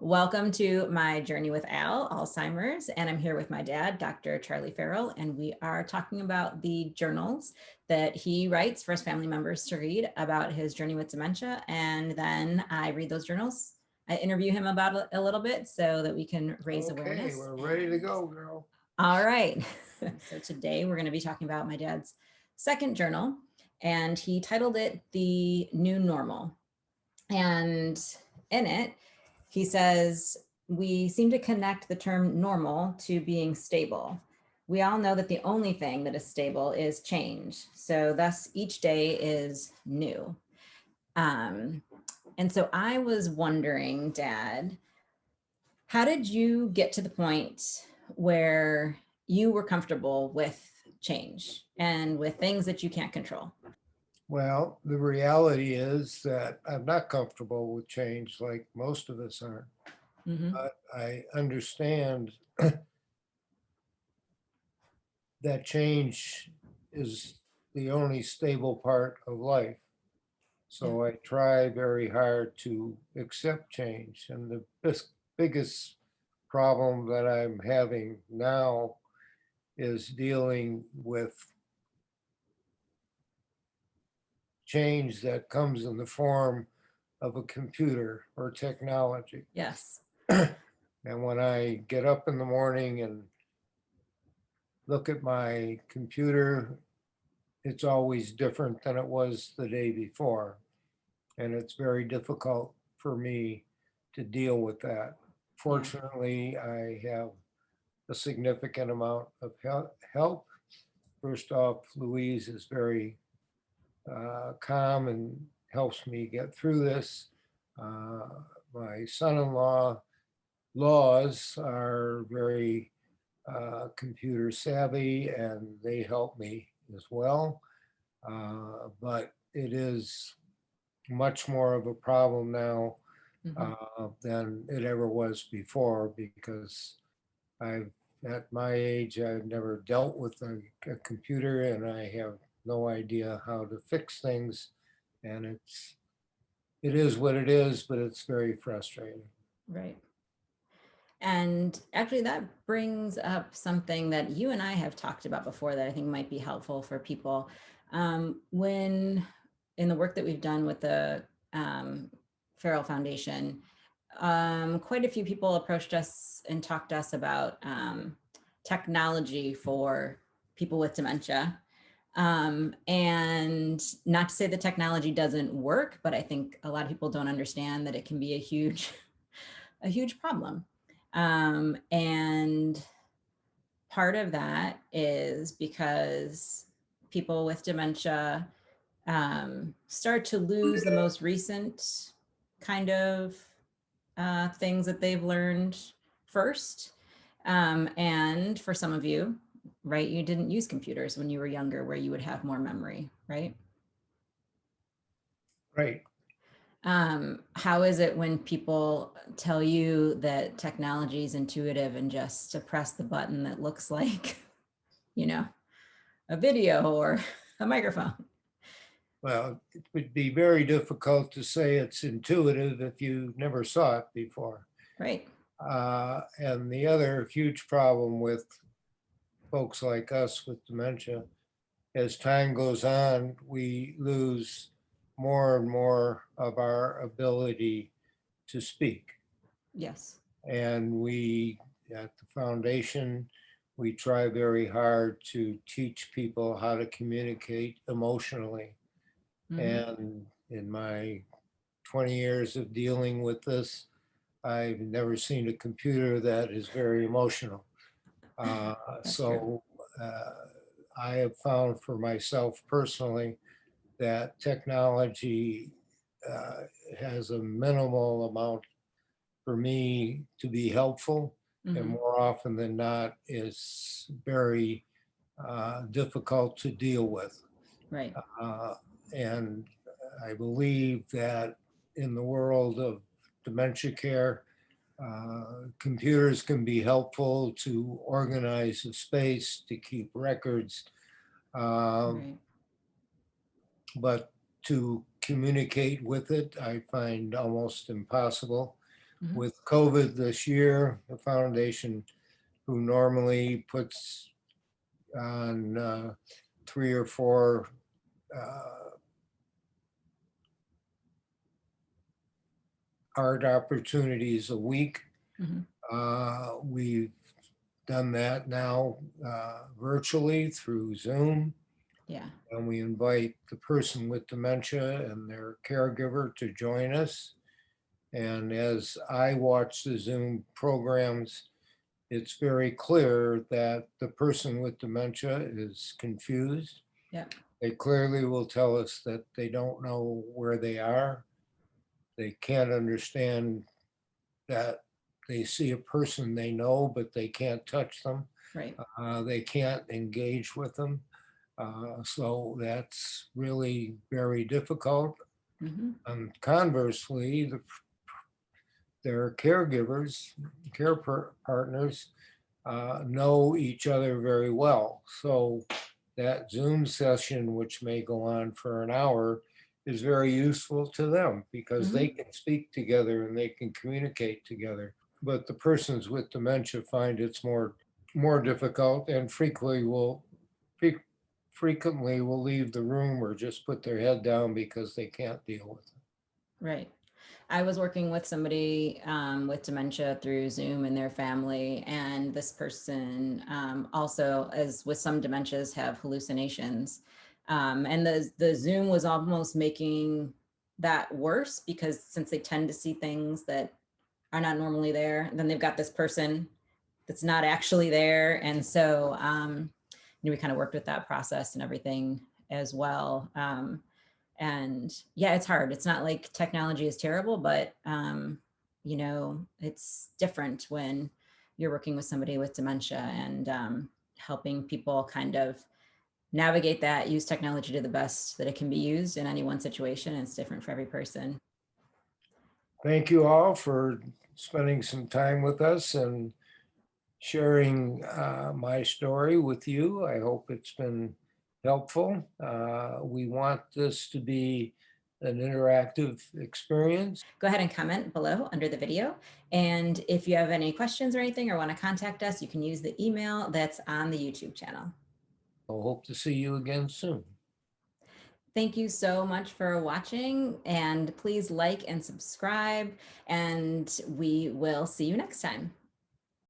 Welcome to my journey with Alzheimer's, and I'm here with my dad, Dr. Charlie Farrell, and we are talking about the journals that he writes for his family members to read about his journey with dementia, and then I read those journals. I interview him about it a little bit so that we can raise Okay, awareness. we're ready to go, girl. All right. So today we're going to be talking about my dad's second journal, and he titled it The New Normal. And in it, he says, we seem to connect the term normal to being stable. We all know that the only thing that is stable is change. So thus each day is new. Um, and so I was wondering, Dad, how did you get to the point where you were comfortable with change and with things that you can't control? Well, the reality is that I'm not comfortable with change like most of us are, Mm-hmm. but I understand that change is the only stable part of life. Yeah. So I try very hard to accept change. And the biggest problem that I'm having now is dealing with change that comes in the form of a computer or technology. Yes. And when I get up in the morning and look at my computer, it's always different than it was the day before. And it's very difficult for me to deal with that. Yeah. Fortunately, I have a significant amount of help. First off, Louise is very calm and helps me get through this. Uh, my son-in-law laws are very computer savvy and they help me as well. But it is much more of a problem now Mm-hmm. than it ever was before because I've at my age I've never dealt with a computer and I have no idea how to fix things, and it is what it is, but it's very frustrating. Right. And actually, that brings up something that you and I have talked about before that I think might be helpful for people. When in the work that we've done with the Farrell Foundation, quite a few people approached us and talked to us about technology for people with dementia. And not to say the technology doesn't work, but I think a lot of people don't understand that it can be a huge problem. And part of that is because people with dementia start to lose the most recent kind of things that they've learned first. And for some of you, right, you didn't use computers when you were younger where you would have more memory, right? Right. How is it when people tell you that technology is intuitive and just to press the button that looks like, you know, a video or a microphone? Well, it would be very difficult to say it's intuitive if you never saw it before. Right. And the other huge problem with folks like us with dementia, as time goes on, we lose more and more of our ability to speak. Yes. And we, at the foundation, we try very hard to teach people how to communicate emotionally. Mm-hmm. And in my 20 years of dealing with this, I've never seen a computer that is very emotional. Uh, That's true. so uh, I have found for myself personally that technology uh, has a minimal amount for me to be helpful, and Mm-hmm. more often than not is very difficult to deal with. Right. Uh, and I believe that in the world of dementia care, computers can be helpful to organize the space, to keep records, um, Right. but to communicate with it, I find almost impossible. Mhm. With COVID this year, the foundation, who normally puts on 3 or 4 art opportunities a week. Mhm. We've done that now virtually through Zoom, Yeah. and we invite the person with dementia and their caregiver to join us. And as I watch the Zoom programs, it's very clear that the person with dementia is confused. Yeah. They clearly will tell us that they don't know where they are. They can't understand that they see a person they know, but they can't touch them. Right. They can't engage with them. So that's really very difficult. Mhm. And conversely, their caregivers, partners, know each other very well. So that Zoom session, which may go on for an hour, is very useful to them because they Mhm. can speak together and they can communicate together. But the persons with dementia find it's more difficult and frequently will leave the room or just put their head down because they can't deal with it. Right. I was working with somebody with dementia through Zoom and their family, and this person also, as with some dementias, have hallucinations. And the Zoom was almost making that worse because since they tend to see things that are not normally there, then they've got this person that's not actually there, and so we kind of worked with that process and everything as well. And yeah, it's hard. It's not like technology is terrible, but it's different when you're working with somebody with dementia and helping people kind of navigate that, use technology to the best that it can be used in any one situation. It's different for every person. Thank you all for spending some time with us and sharing my story with you. I hope it's been helpful. We want this to be an interactive experience. Go ahead and comment below under the video. And if you have any questions or anything or want to contact us, you can use the email that's on the YouTube channel. I hope to see you again soon. Thank you so much for watching, and please like and subscribe, and we will see you next time.